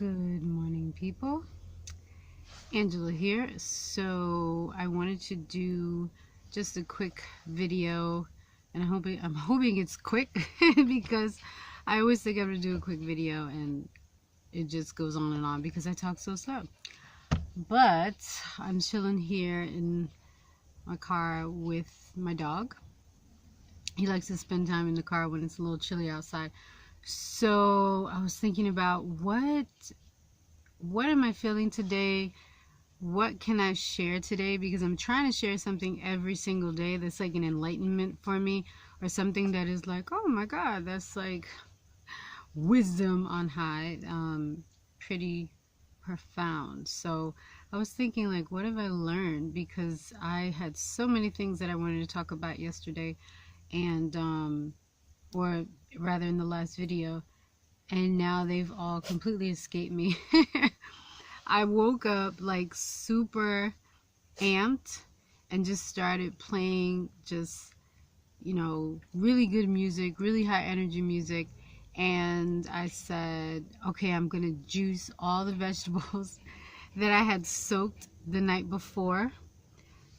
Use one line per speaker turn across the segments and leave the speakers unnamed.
Good morning, people. Angela here. So I wanted to do just a quick video, and I'm hoping it's quick because I always think I'm gonna do a quick video and it just goes on and on because I talk so slow. But I'm chilling here in my car with my dog. He likes to spend time in the car when it's a little chilly outside. So I was thinking about what am I feeling today? What can I share today? Because I'm trying to share something every single day that's like an enlightenment for me, or something that is like, oh my God, that's like wisdom on high, pretty profound. So I was thinking, like, what have I learned? Because I had so many things that I wanted to talk about yesterday, and or rather in the last video, and now they've all completely escaped me. I woke up like super amped and just started playing just, really good music, really high energy music. And I said, okay, I'm going to juice all the vegetables that I had soaked the night before.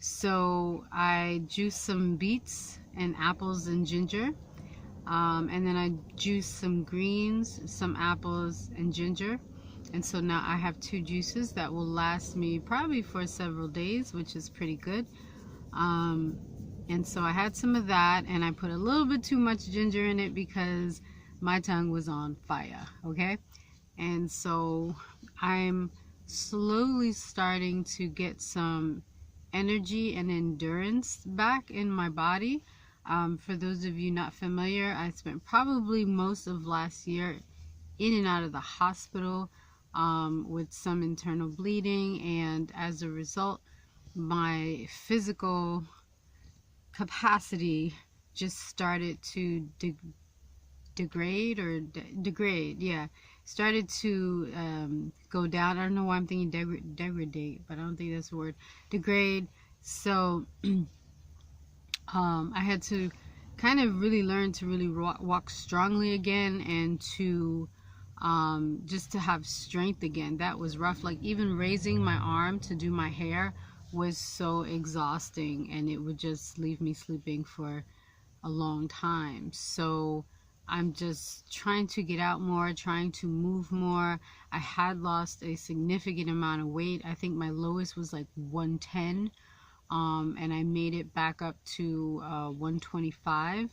So I juiced some beets and apples and ginger. And then I juiced some greens, some apples and ginger. And so now I have two juices that will last me probably for several days, which is pretty good. And so I had some of that, and I put a little bit too much ginger in it because my tongue was on fire, okay? And so I'm slowly starting to get some energy and endurance back in my body. For those of you not familiar, I spent probably most of last year in and out of the hospital with some internal bleeding, and as a result, my physical capacity just started to degrade, yeah, started to go down. I don't know why I'm thinking degrade, but I don't think that's the word, degrade. So I had to kind of really learn to really walk strongly again, and to just to have strength again. That was rough. Like, even raising my arm to do my hair was so exhausting, and it would just leave me sleeping for a long time. So I'm just trying to get out more, trying to move more. I had lost a significant amount of weight. I think my lowest was like 110, and I made it back up to 125.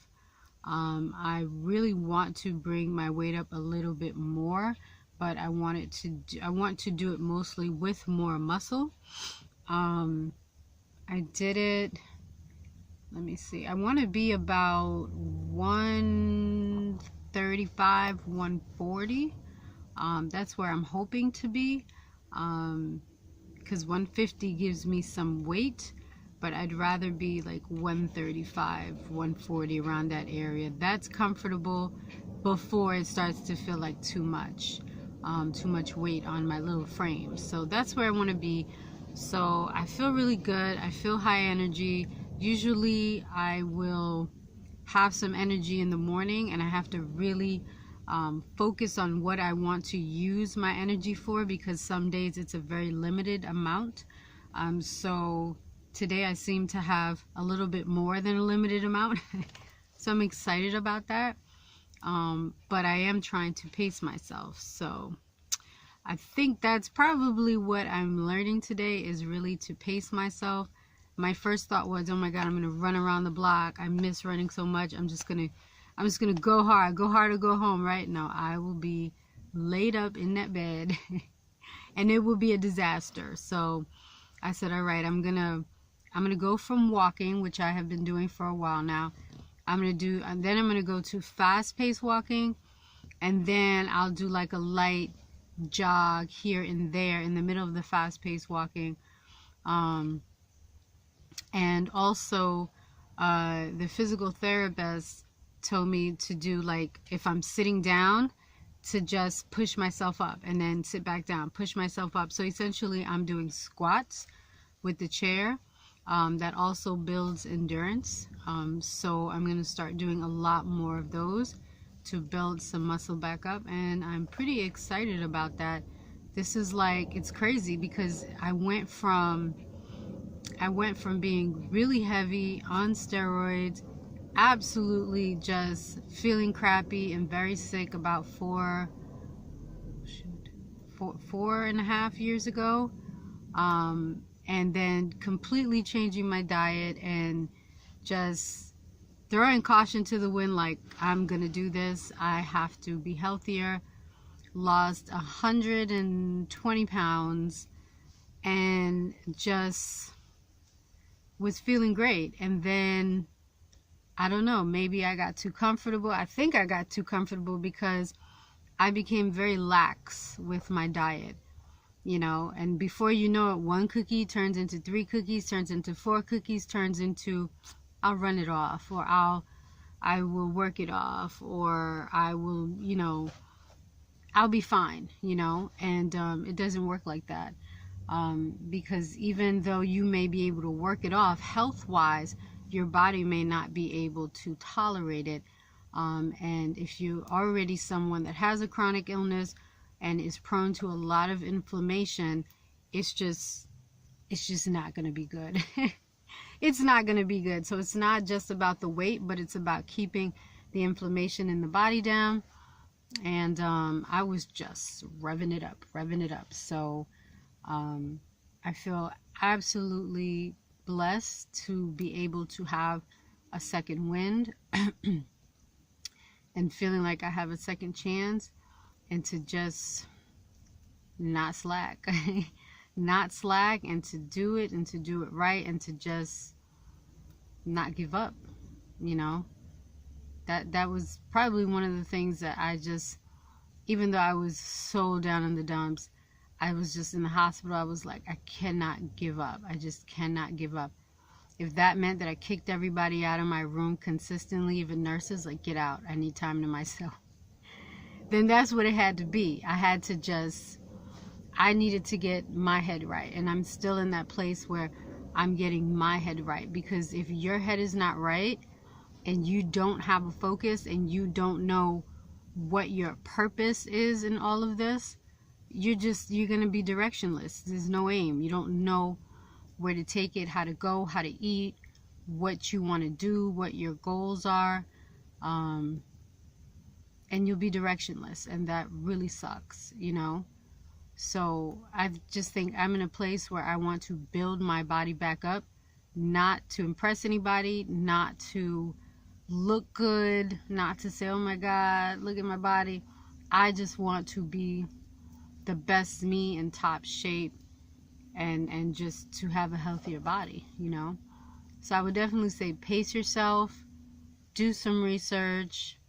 I really want to bring my weight up a little bit more, but I want to do it mostly with more muscle. I did it, let me see, I want to be about 135, 140. That's where I'm hoping to be, because 150 gives me some weight, but I'd rather be like 135, 140, around that area. That's comfortable before it starts to feel like too much weight on my little frame. So that's where I want to be. So I feel really good. I feel high energy. Usually I will have some energy in the morning, and I have to really focus on what I want to use my energy for, because some days it's a very limited amount. So today I seem to have a little bit more than a limited amount. So I'm excited about that. But I am trying to pace myself. So I think that's probably what I'm learning today, is really to pace myself. My first thought was, oh my God, I'm gonna run around the block. I miss running so much. I'm just gonna go hard or go home, right? No, I will be laid up in that bed and it will be a disaster. So I said, all right, I'm gonna go from walking, which I have been doing for a while now. And then I'm gonna go to fast-paced walking, and then I'll do like a light jog here and there in the middle of the fast-paced walking. And also the physical therapist told me to do, like, if I'm sitting down, to just push myself up and then sit back down, push myself up. So essentially I'm doing squats with the chair. That also builds endurance. So I'm going to start doing a lot more of those to build some muscle back up, and I'm pretty excited about that. This is like, it's crazy because I went from being really heavy on steroids, absolutely just feeling crappy and very sick about 4.5 years ago, and then completely changing my diet and just throwing caution to the wind, like, I'm gonna do this, I have to be healthier. Lost 120 pounds and just was feeling great. And then, I don't know, maybe I got too comfortable. I think I got too comfortable because I became very lax with my diet, you know, and before you know it, 1 cookie turns into 3 cookies, turns into 4 cookies, turns into, I'll run it off, or I will work it off, or I will, you know, I'll be fine, you know. And it doesn't work like that, because even though you may be able to work it off health-wise, your body may not be able to tolerate it. And if you're already someone that has a chronic illness and is prone to a lot of inflammation, it's just not going to be good. It's not going to be good. So it's not just about the weight, but it's about keeping the inflammation in the body down. And I was just revving it up. So I feel absolutely blessed to be able to have a second wind and feeling like I have a second chance, and to just not slack. Not slack, and to do it, and to do it right, and to just not give up, you know. That was probably one of the things that I just, even though I was so down in the dumps, I was just in the hospital, I was like, I cannot give up. I just cannot give up. If that meant that I kicked everybody out of my room consistently, even nurses, like, get out, I need time to myself, then that's what it had to be. I had to just, I needed to get my head right. And I'm still in that place where I'm getting my head right, because if your head is not right and you don't have a focus and you don't know what your purpose is in all of this, you're going to be directionless. There's no aim. You don't know where to take it, how to go, how to eat, what you want to do, what your goals are, and you'll be directionless, and that really sucks, you know. So I just think I'm in a place where I want to build my body back up, not to impress anybody, not to look good, not to say, oh my God, look at my body. I just want to be the best me, in top shape, and just to have a healthier body, you know. So I would definitely say pace yourself, do some research,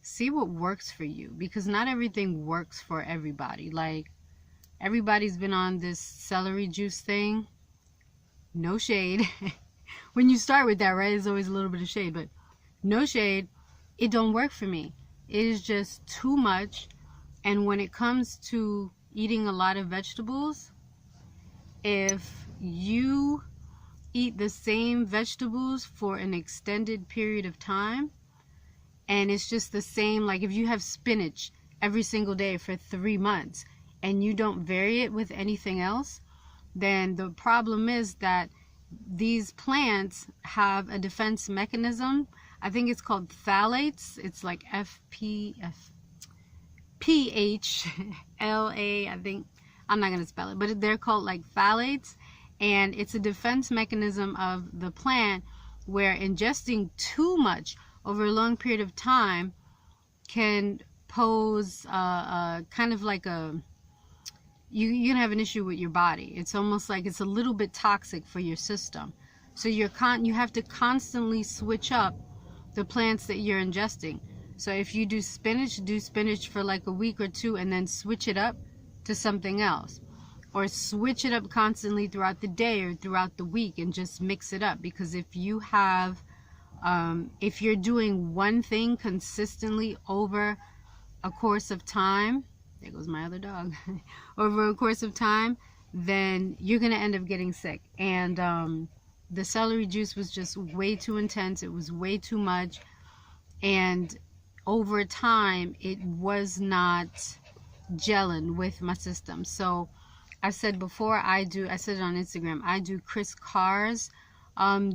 see what works for you, because not everything works for everybody. Like, everybody's been on this celery juice thing. No shade. When you start with that, right, there's always a little bit of shade, but no shade. It don't work for me. It is just too much. And when it comes to eating a lot of vegetables, if you eat the same vegetables for an extended period of time, and it's just the same, like if you have spinach every single day for 3 months and you don't vary it with anything else, then the problem is that these plants have a defense mechanism. I think it's called phthalates. It's like PHLA, I think. I'm not going to spell it, but they're called like phthalates, and it's a defense mechanism of the plant where ingesting too much over a long period of time can pose kind of like a, you're gonna have an issue with your body. It's almost like it's a little bit toxic for your system. So you have to constantly switch up the plants that you're ingesting. So if you do spinach for like a week or 2, and then switch it up to something else, or switch it up constantly throughout the day or throughout the week, and just mix it up. Because if you have if you're doing one thing consistently over a course of time, there goes my other dog, over a course of time, then you're gonna end up getting sick. And the celery juice was just way too intense. It was way too much, and over time it was not gelling with my system. So I said before, I said it on Instagram, I do Kris Carr's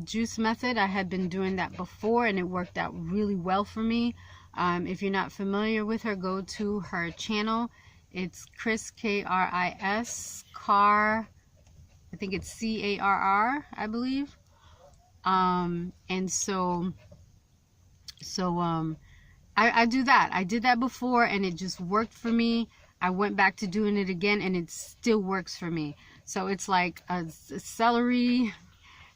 juice method. I had been doing that before and it worked out really well for me. If you're not familiar with her, go to her channel. It's Kris, K-R-I-S, Carr, I think it's C-A-R-R, I believe. And so I do that. I did that before and it just worked for me. I went back to doing it again and it still works for me. So it's like a celery,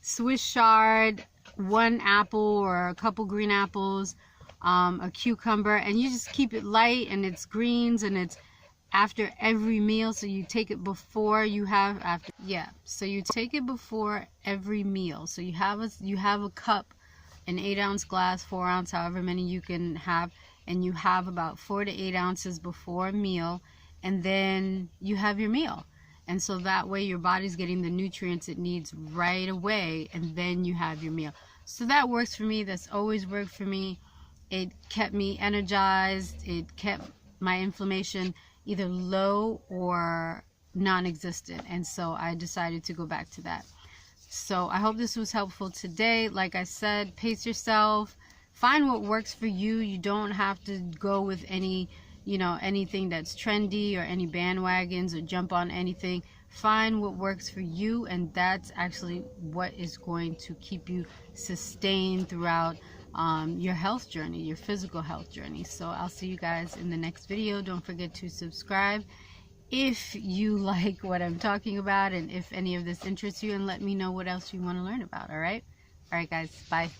Swiss chard, 1 apple or a couple green apples, a cucumber, and you just keep it light, and it's greens, and it's after every meal. So you take it before you have after, yeah, so you take it before every meal. So you have a cup, an 8-ounce glass, 4-ounce, however many you can have, and you have about 4 to 8 ounces before a meal, and then you have your meal. And so that way your body's getting the nutrients it needs right away, and then you have your meal. So that works for me. That's always worked for me. It kept me energized. It kept my inflammation either low or non-existent. And so I decided to go back to that. So I hope this was helpful today. Like I said, pace yourself. Find what works for you. You don't have to go with any, anything that's trendy or any bandwagons or jump on anything. Find what works for you, and that's actually what is going to keep you sustained throughout your health journey, your physical health journey. So I'll see you guys in the next video. Don't forget to subscribe if you like what I'm talking about and if any of this interests you, and let me know what else you want to learn about. All right guys, bye.